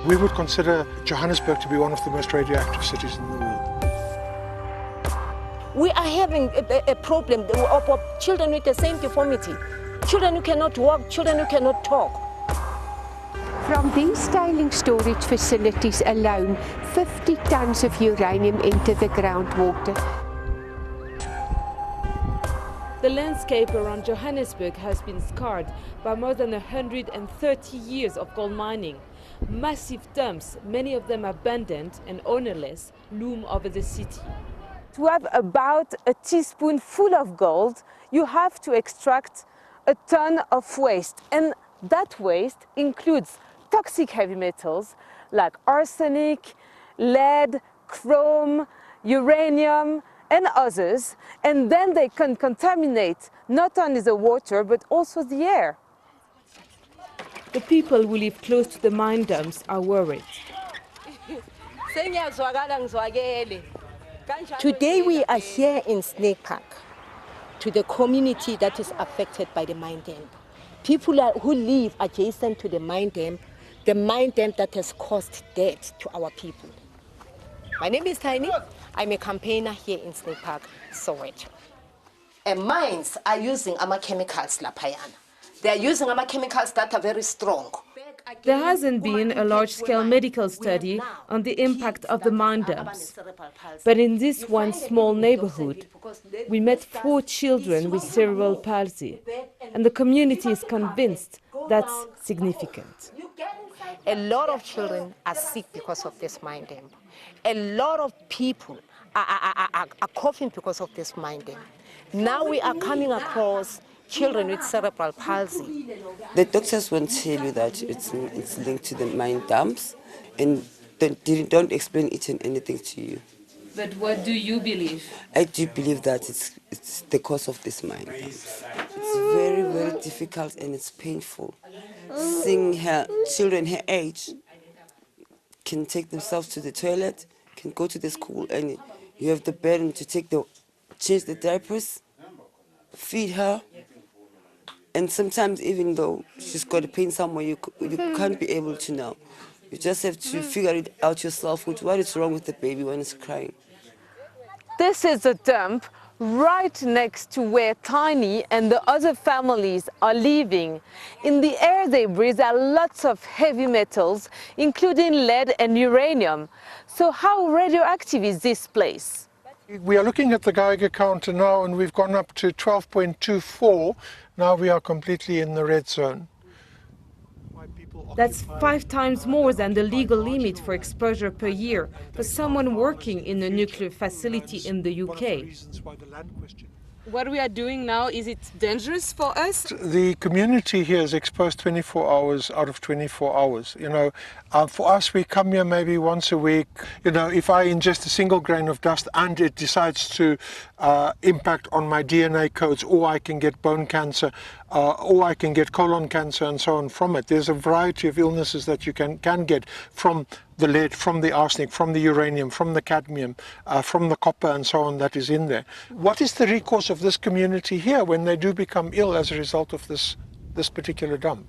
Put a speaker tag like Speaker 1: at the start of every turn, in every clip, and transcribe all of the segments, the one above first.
Speaker 1: We would consider Johannesburg to be one of the most radioactive cities in the world.
Speaker 2: We are having a problem of children with the same deformity. Children who cannot walk, children who cannot talk.
Speaker 3: From these tailing storage facilities alone, 50 tons of uranium enter the groundwater.
Speaker 4: The landscape around Johannesburg has been scarred by more than 130 years of gold mining. Massive dumps, many of them abandoned and ownerless, loom over the city.
Speaker 2: To have about a teaspoon full of gold, you have to extract a ton of waste. And that waste includes toxic heavy metals like arsenic, lead, chrome, uranium, and others. And then they can contaminate not only the water, but also the air.
Speaker 4: The people who live close to the mine dumps are worried.
Speaker 2: Today we are here in Snake Park, to the community that is affected by the mine dump. People who live adjacent to the mine dump that has caused death to our people. My name is Tiny. I'm a campaigner here in Snake Park, Soweto. And mines are using chemicals lapayana. They are using chemicals that are very strong.
Speaker 4: There hasn't been a large-scale medical study on the impact of the mine dumps. But in this one small neighborhood, we met 4 children with cerebral palsy, and the community is convinced that's significant.
Speaker 2: A lot of children are sick because of this mine dump. A lot of people are coughing because of this mine dump. Now we are coming across children with cerebral palsy.
Speaker 5: The doctors won't tell you that it's linked to the mine dumps, and they don't explain each and anything to you.
Speaker 4: But what do you believe?
Speaker 5: I do believe that it's the cause of this mine dumps. It's very, very difficult and it's painful. Seeing children her age can take themselves to the toilet, can go to the school, and you have the burden to change the diapers, feed her. And sometimes, even though she's got a pain somewhere, you can't be able to know. You just have to figure it out yourself, what is wrong with the baby when it's crying.
Speaker 2: This is a dump right next to where Tiny and the other families are living. In the air they breathe are lots of heavy metals, including lead and uranium. So how radioactive is this place?
Speaker 1: We are looking at the Geiger counter now, and we've gone up to 12.24. Now we are completely in the red zone.
Speaker 4: That's 5 times more than the legal limit for exposure per year for someone working in a nuclear facility in the UK.
Speaker 6: What we are doing now, is it dangerous for us?
Speaker 1: The community here is exposed 24 hours out of 24 hours. For us, we come here maybe once a week. If I ingest a single grain of dust and it decides to impact on my DNA codes, or I can get bone cancer, or I can get colon cancer and so on from it. There's a variety of illnesses that you can get from the lead, from the arsenic, from the uranium, from the cadmium, from the copper and so on that is in there. What is the recourse of this community here when they do become ill as a result of this particular dump?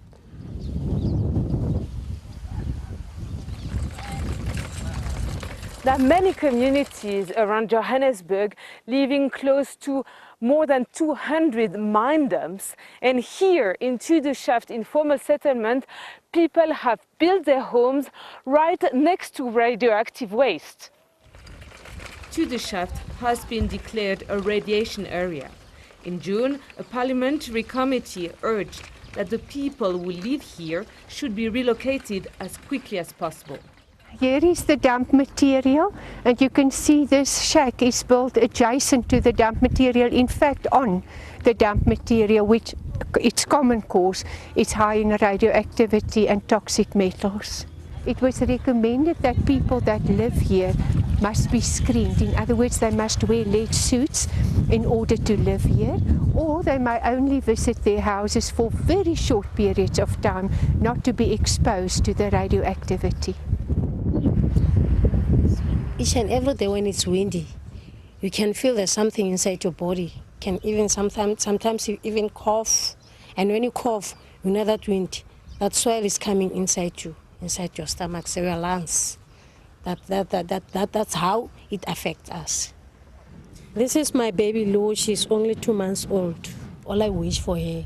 Speaker 2: There are many communities around Johannesburg living close to more than 200 mine dumps, and here in Tudor-Shaft informal settlement, people have built their homes right next to radioactive waste.
Speaker 4: Tudor-Shaft has been declared a radiation area. In June, a parliamentary committee urged that the people who live here should be relocated as quickly as possible.
Speaker 3: Here is the dump material, and you can see this shack is built adjacent to the dump material, in fact on the dump material, which its common cause is high in radioactivity and toxic metals. It was recommended that people that live here must be screened. In other words, they must wear lead suits in order to live here, or they may only visit their houses for very short periods of time, not to be exposed to the radioactivity.
Speaker 7: Each and every day when it's windy, you can feel there's something inside your body. You can even sometimes you even cough, and when you cough, you know that wind, that soil is coming inside you. inside your stomach, so your lungs. That's how it affects us. This is my baby Lou. She's only 2 months old. All I wish for her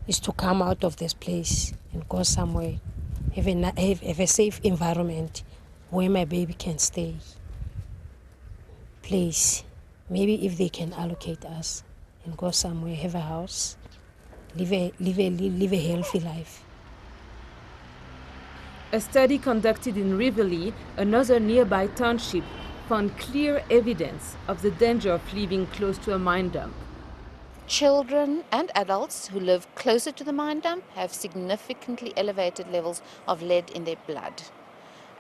Speaker 7: is to come out of this place and go somewhere, have a safe environment where my baby can stay. Please, maybe if they can allocate us and go somewhere, have a house, live a healthy life.
Speaker 4: A study conducted in Ribstein, another nearby township, found clear evidence of the danger of living close to a mine dump.
Speaker 8: Children and adults who live closer to the mine dump have significantly elevated levels of lead in their blood.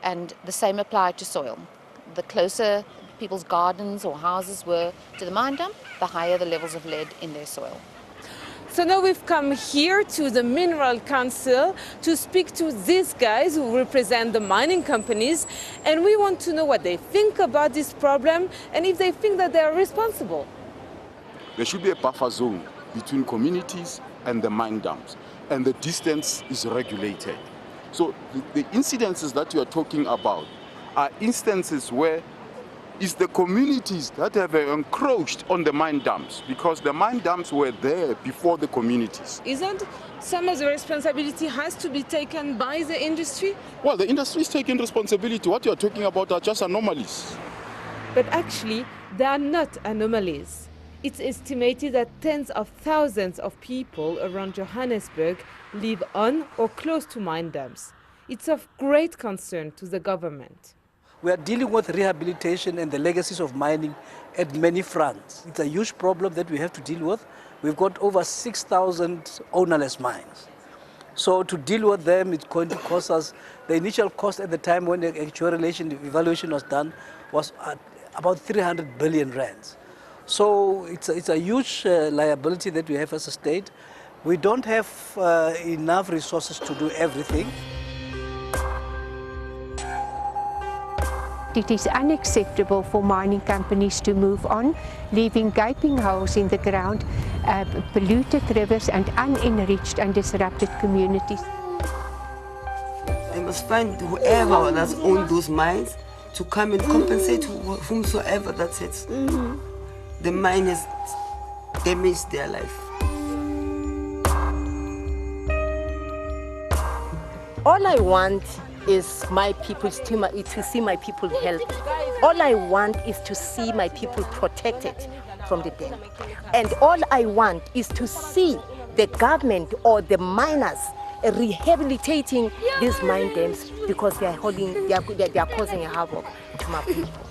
Speaker 8: And the same applied to soil. The closer people's gardens or houses were to the mine dump, the higher the levels of lead in their soil.
Speaker 6: So now we've come here to the Mineral Council to speak to these guys who represent the mining companies, and we want to know what they think about this problem and if they think that they are responsible.
Speaker 9: There should be a buffer zone between communities and the mine dumps, and the distance is regulated. So the incidences that you are talking about are instances where it's the communities that have encroached on the mine dumps, because the mine dumps were there before the communities.
Speaker 6: Isn't some of the responsibility has to be taken by the industry?
Speaker 9: Well, the industry is taking responsibility. What you are talking about are just anomalies.
Speaker 4: But actually, they are not anomalies. It's estimated that tens of thousands of people around Johannesburg live on or close to mine dumps. It's of great concern to the government.
Speaker 10: We are dealing with rehabilitation and the legacies of mining at many fronts. It's a huge problem that we have to deal with. We've got over 6,000 ownerless mines. So to deal with them, it's going to cost us, the initial cost at the time when the actuarial evaluation was done was at about 300 billion rands. So it's a huge liability that we have as a state. We don't have enough resources to do everything.
Speaker 3: It is unacceptable for mining companies to move on, leaving gaping holes in the ground, polluted rivers and unenriched and disrupted communities.
Speaker 5: They must find whoever that's owned those mines to come and compensate whomsoever that's it. The mine has damaged their life.
Speaker 2: All I want is my people to see my people healthy. All I want is to see my people protected from the dam. And all I want is to see the government or the miners rehabilitating these mine dams, because they are causing a havoc to my people.